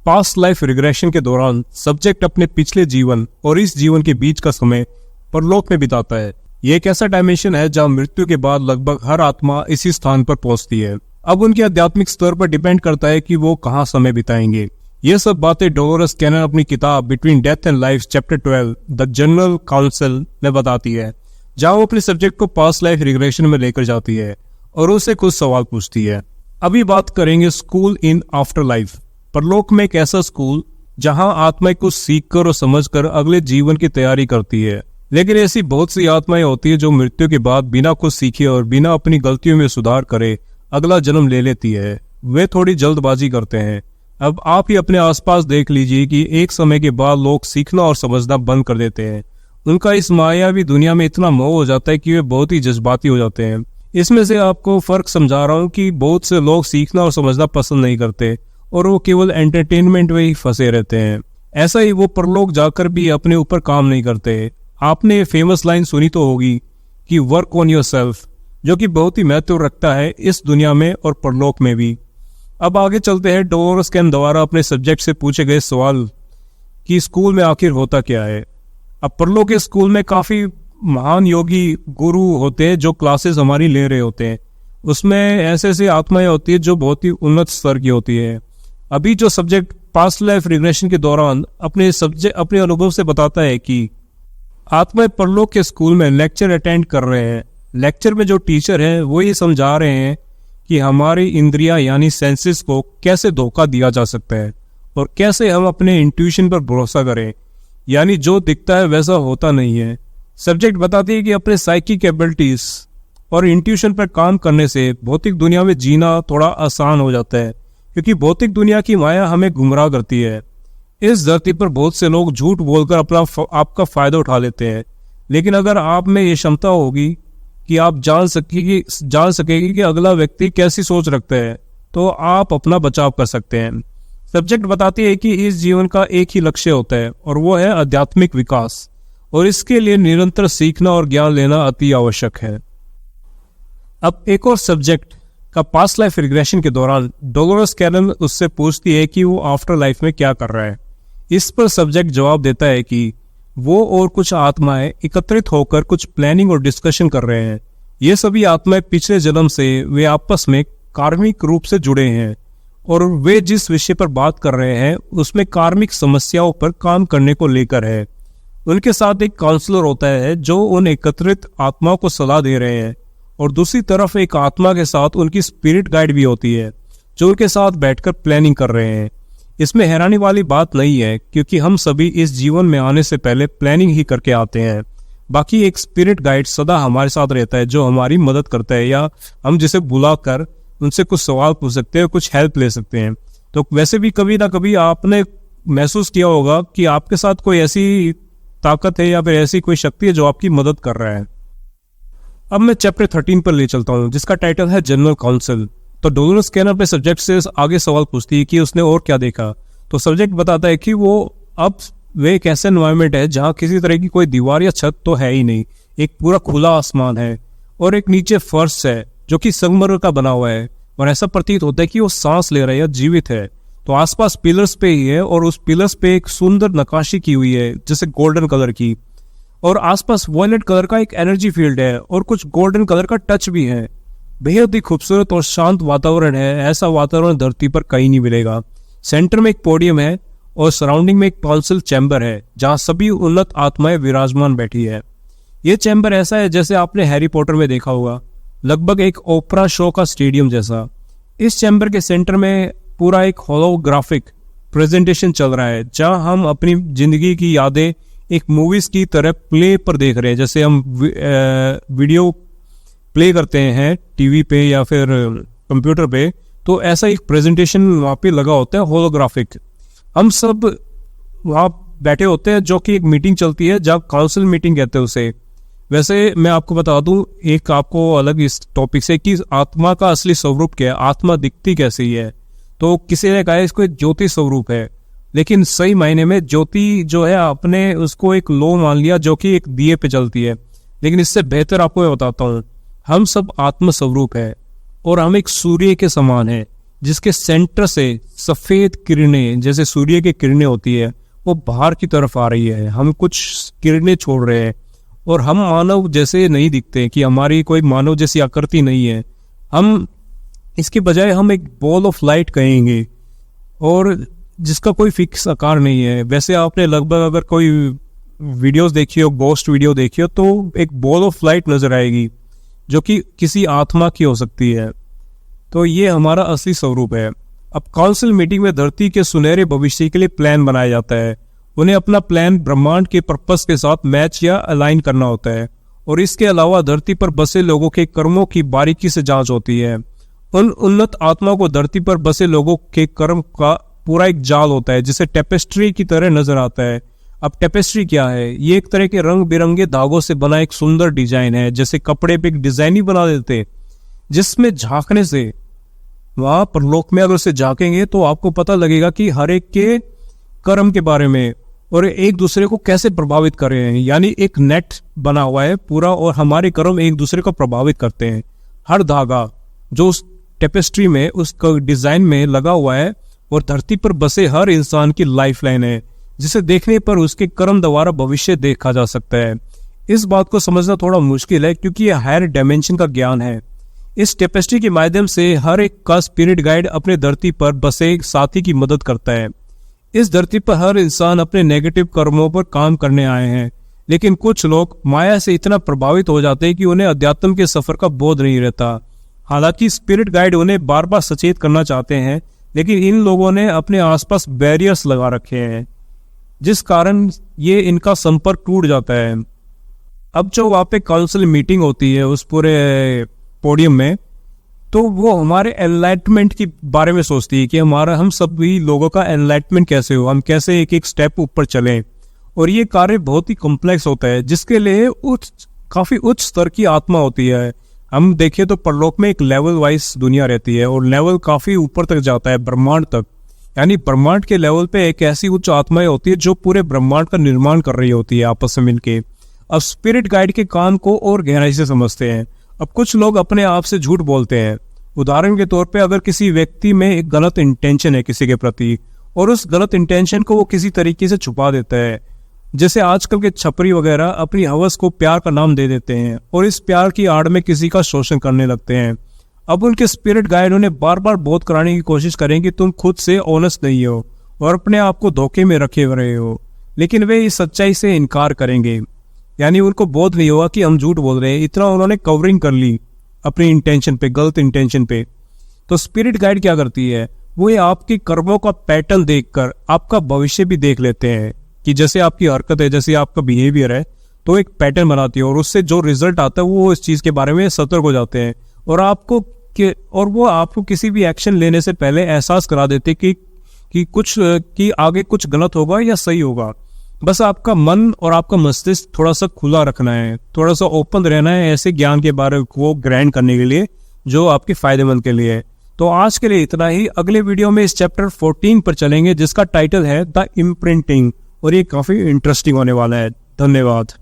Past life regression के दौरान subject अपने पिछले जीवन और इस जीवन के बीच का समय परलोक में बिताता है। ये एक ऐसा डायमेंशन है जहाँ मृत्यु के बाद लगभग हर आत्मा इसी स्थान पर पहुंचती है। अब उनके आध्यात्मिक स्तर पर डिपेंड करता है कि वो कहाँ समय बिताएंगे। ये सब बातें डोलोरेस कैनन अपनी किताब between death and life chapter 12 the general council में बताती है, जहाँ वो अपने सब्जेक्ट को पास्ट लाइफ रिग्रेशन में लेकर जाती है और उससे कुछ सवाल पूछती है। अभी बात करेंगे स्कूल इन आफ्टर लाइफ। परलोक में एक ऐसा स्कूल जहां आत्माएं कुछ सीखकर और समझकर अगले जीवन की तैयारी करती है। लेकिन ऐसी बहुत सी आत्माएं होती है जो मृत्यु के बाद बिना कुछ सीखे और बिना अपनी गलतियों में सुधार करे अगला जन्म ले लेती है। वे थोड़ी जल्दबाजी करते हैं। अब आप ही अपने आसपास देख लीजिए कि एक समय के बाद लोग सीखना और समझना बंद कर देते हैं। उनका इस मायावी दुनिया में इतना मोह हो जाता है कि वे बहुत ही जज्बाती हो जाते हैं। इसमें से आपको फर्क समझा रहा हूँ कि बहुत से लोग सीखना और समझना पसंद नहीं करते और वो केवल एंटरटेनमेंट में ही फंसे रहते हैं। ऐसा ही वो परलोक जाकर भी अपने ऊपर काम नहीं करते। आपने फेमस लाइन सुनी तो होगी कि वर्क ऑन योरसेल्फ, जो कि बहुत ही महत्व रखता है इस दुनिया में और परलोक में भी। अब आगे चलते हैं डोलोरेस कैनन द्वारा अपने सब्जेक्ट से पूछे गए सवाल कि स्कूल में आखिर होता क्या है। अब परलोक के स्कूल में काफी महान योगी गुरु होते हैं जो क्लासेस हमारी ले रहे होते हैं। उसमें ऐसे ऐसी आत्माएं होती है जो बहुत ही उन्नत स्तर की होती है। अभी जो सब्जेक्ट पास्ट लाइफ रिग्रेशन के दौरान अपने अनुभव से बताता है कि आत्माएं परलोक के स्कूल में लेक्चर अटेंड कर रहे हैं। लेक्चर में जो टीचर है वो ये समझा रहे हैं कि हमारी इंद्रियां यानी सेंसेस को कैसे धोखा दिया जा सकता है और कैसे हम अपने इंट्यूशन पर भरोसा करें, यानी जो दिखता है वैसा होता नहीं है। सब्जेक्ट बताती है कि अपने साइकिक एबिलिटीज और इंट्यूशन पर काम करने से भौतिक दुनिया में जीना थोड़ा आसान हो जाता है, क्योंकि भौतिक दुनिया की माया हमें गुमराह करती है। इस धरती पर बहुत से लोग झूठ बोलकर आपका फायदा उठा लेते हैं, लेकिन अगर आप में ये क्षमता होगी कि आप जान सकेगी कि अगला व्यक्ति कैसी सोच रखता है, तो आप अपना बचाव कर सकते हैं। सब्जेक्ट बताती है कि इस जीवन का एक ही लक्ष्य होता है और वो है आध्यात्मिक विकास, और इसके लिए निरंतर सीखना और ज्ञान लेना अति आवश्यक है। अब एक और सब्जेक्ट का पास्ट लाइफ रिग्रेशन के दौरान डोलोरेस कैनन उससे पूछती है कि वो आफ्टर लाइफ में क्या कर रहा है। इस पर सब्जेक्ट जवाब देता है कि वो और कुछ आत्माएं एकत्रित होकर कुछ प्लानिंग और डिस्कशन कर रहे हैं। ये सभी आत्माएं पिछले जन्म से वे आपस में कार्मिक रूप से जुड़े हैं और वे जिस विषय पर बात कर रहे हैं उसमें कार्मिक समस्याओं पर काम करने को लेकर है। उनके साथ एक काउंसलर होता है जो उन एकत्रित आत्माओं को सलाह दे रहे हैं, और दूसरी तरफ एक आत्मा के साथ उनकी स्पिरिट गाइड भी होती है जो उनके साथ बैठकर प्लानिंग कर रहे हैं। इसमें हैरानी वाली बात नहीं है, क्योंकि हम सभी इस जीवन में आने से पहले प्लानिंग ही करके आते हैं। बाकी एक स्पिरिट गाइड सदा हमारे साथ रहता है जो हमारी मदद करता है, या हम जिसे बुलाकर उनसे कुछ सवाल पूछ सकते हैं, कुछ हेल्प ले सकते हैं। तो वैसे भी कभी ना कभी आपने महसूस किया होगा कि आपके साथ कोई ऐसी ताकत है या फिर ऐसी कोई शक्ति है जो आपकी मदद कर रहा है। अब मैं चैप्टर 13 पर ले चलता हूँ, जिसका टाइटल है जनरल काउंसिल। तो डोलोरेस कैनन अपने सब्जेक्ट से आगे सवाल पूछती है कि उसने और क्या देखा। तो सब्जेक्ट बताता है कि वे एक ऐसा एनवायरनमेंट है जहाँ किसी तरह की कोई दीवार या छत तो है ही नहीं, एक पूरा खुला आसमान है और एक नीचे फर्श है जो कि संगमरमर का बना हुआ है, और ऐसा प्रतीत होता है कि वो सांस ले रहा है या जीवित है। तो आसपास पिलर्स पे ही है और उस पिलर्स पे एक सुंदर नक्काशी की हुई है जैसे गोल्डन कलर की, और आसपास वॉयलेट कलर का एक एनर्जी फील्ड है और कुछ गोल्डन कलर का टच भी है। बेहद ही खूबसूरत और शांत वातावरण है। ऐसा वातावरण धरती पर कहीं नहीं मिलेगा। सेंटर में एक पोडियम है और सराउंडिंग में एक काउंसिल चैम्बर है जहां सभी उन्नत आत्माएं विराजमान बैठी है। ये चैम्बर ऐसा है जैसे आपने हैरी पॉटर में देखा होगा, लगभग एक ओपरा शो का स्टेडियम जैसा। इस चैम्बर के सेंटर में पूरा एक होलोग्राफिक प्रेजेंटेशन चल रहा है जहां हम अपनी जिंदगी की यादें एक मूवीज की तरह प्ले पर देख रहे हैं। जैसे हम वीडियो प्ले करते हैं टीवी पे या फिर कंप्यूटर पे, तो ऐसा एक प्रेजेंटेशन वहाँ पे लगा होता है होलोग्राफिक। हम सब वहाँ बैठे होते हैं जो कि एक मीटिंग चलती है जहाँ काउंसिल मीटिंग कहते हैं उसे। वैसे मैं आपको बता दूं एक आपको अलग इस टॉपिक से कि आत्मा का असली स्वरूप क्या है, आत्मा दिखती कैसी है। तो किसी ने कहा इसको एक ज्योति स्वरूप है, लेकिन सही मायने में ज्योति जो है आपने उसको एक लो मान लिया जो कि एक दिए पे चलती है। लेकिन इससे बेहतर आपको मैं बताता हूँ, हम सब आत्म स्वरूप है और हम एक सूर्य के समान है। जिसके सेंटर से सफेद किरणें जैसे सूर्य की किरणें होती है वो बाहर की तरफ आ रही है। हम कुछ किरणें छोड़ रहे हैं और हम मानव जैसे नहीं दिखते, कि हमारी कोई मानव जैसी आकृति नहीं है। हम इसके बजाय हम एक बॉल ऑफ लाइट कहेंगे, और जिसका कोई फिक्स आकार नहीं है। वैसे आपने लगभग अगर कोई वीडियोस देखी हो, गोस्ट वीडियो देखी हो, तो एक बॉल ऑफ लाइट नजर आएगी जो कि किसी आत्मा की हो सकती है। तो ये हमारा असली स्वरूप है। अब काउंसिल मीटिंग में धरती के सुनहरे भविष्य के लिए प्लान बनाया जाता है। उन्हें अपना प्लान ब्रह्मांड के पर्पस के साथ मैच या अलाइन करना होता है, और इसके अलावा धरती पर बसे लोगों के कर्मों की बारीकी से जांच होती है। उन उन्नत आत्मा को धरती पर बसे लोगों के कर्म का पूरा एक जाल होता है, जिसे टेपेस्ट्री की तरह नजर आता है। अब टेपेस्ट्री क्या है? ये एक तरह के रंग बिरंगे धागों से बना एक सुंदर डिजाइन है, जैसे कपड़े पे एक डिजाइन ही बना देते, जिसमें झांकने से वहां परलोक में अगर उसे झांकेंगे तो आपको पता लगेगा कि हर एक के कर्म के बारे में और एक दूसरे को कैसे प्रभावित कर रहे हैं। यानी एक नेट बना हुआ है पूरा, और हमारे कर्म एक दूसरे को प्रभावित करते हैं। हर धागा जो उस टेपेस्ट्री में, उस डिजाइन में लगा हुआ है, और धरती पर बसे हर इंसान की लाइफ लाइन है, जिसे देखने पर उसके कर्म द्वारा भविष्य देखा जा सकता है। इस बात को समझना थोड़ा मुश्किल है, क्योंकि यह हायर डायमेंशन का ज्ञान है। इस टेपेस्ट्री के माध्यम से हर एक का स्पिरिट गाइड अपने धरती पर बसे साथी की मदद करता है। इस धरती पर हर इंसान अपने नेगेटिव कर्मों पर काम करने आए हैं, लेकिन कुछ लोग माया से इतना प्रभावित हो जाते हैं कि उन्हें अध्यात्म के सफर का बोध नहीं रहता। हालांकि स्पिरिट गाइड उन्हें बार बार सचेत करना चाहते हैं, लेकिन इन लोगों ने अपने आसपास बैरियर्स लगा रखे हैं, जिस कारण ये इनका संपर्क टूट जाता है। अब जो वहाँ पे काउंसिल मीटिंग होती है उस पूरे पोडियम में, तो वो हमारे एनलाइटमेंट के बारे में सोचती है कि हम सभी लोगों का एनलाइटमेंट कैसे हो, हम कैसे एक एक स्टेप ऊपर चलें। और ये कार्य बहुत ही कॉम्प्लेक्स होता है, जिसके लिए काफी उच्च स्तर की आत्मा होती है। हम देखें तो परलोक में एक लेवल वाइज दुनिया रहती है, और लेवल काफी ऊपर तक जाता है, ब्रह्मांड तक। यानी ब्रह्मांड के लेवल पे एक ऐसी उच्च आत्माएं होती है जो पूरे ब्रह्मांड का निर्माण कर रही होती है आपस में मिलके। अब स्पिरिट गाइड के काम को और गहराई से समझते हैं। अब कुछ लोग अपने आप से झूठ बोलते हैं। उदाहरण के तौर पे अगर किसी व्यक्ति में एक गलत इंटेंशन है किसी के प्रति, और उस गलत इंटेंशन को वो किसी तरीके से छुपा देता है, जैसे आजकल के छपरी वगैरह अपनी हवस को प्यार का नाम दे देते हैं, और इस प्यार की आड़ में किसी का शोषण करने लगते हैं। अब उनके स्पिरिट गाइड उन्हें बार बार बोध कराने की कोशिश करें कि तुम खुद से ऑनेस्ट नहीं हो और अपने आप को धोखे में रखे रहे हो, लेकिन वे इस सच्चाई से इनकार करेंगे। यानी उनको बोध नहीं होगा कि हम झूठ बोल रहे हैं, इतना उन्होंने कवरिंग कर ली अपनी इंटेंशन पे, गलत इंटेंशन पे। तो स्पिरिट गाइड क्या करती है, वो ये आपके कर्मों का पैटर्न देखकर आपका भविष्य भी देख लेते हैं, कि जैसे आपकी हरकत है, जैसे आपका बिहेवियर है, तो एक पैटर्न बनाती है, और उससे जो रिजल्ट आता है वो इस चीज के बारे में सतर्क हो जाते हैं, और वो आपको किसी भी एक्शन लेने से पहले एहसास करा देते कि आगे कुछ गलत होगा या सही होगा। बस आपका मन और आपका मस्तिष्क थोड़ा सा खुला रखना है, थोड़ा सा ओपन रहना है ऐसे ज्ञान के बारे को ग्रहण करने के लिए जो आपके फायदेमंद के लिए है। तो आज के लिए इतना ही। अगले वीडियो में इस चैप्टर 14 पर चलेंगे, जिसका टाइटल है द इम्प्रिंटिंग, और ये काफी इंटरेस्टिंग होने वाला है। धन्यवाद।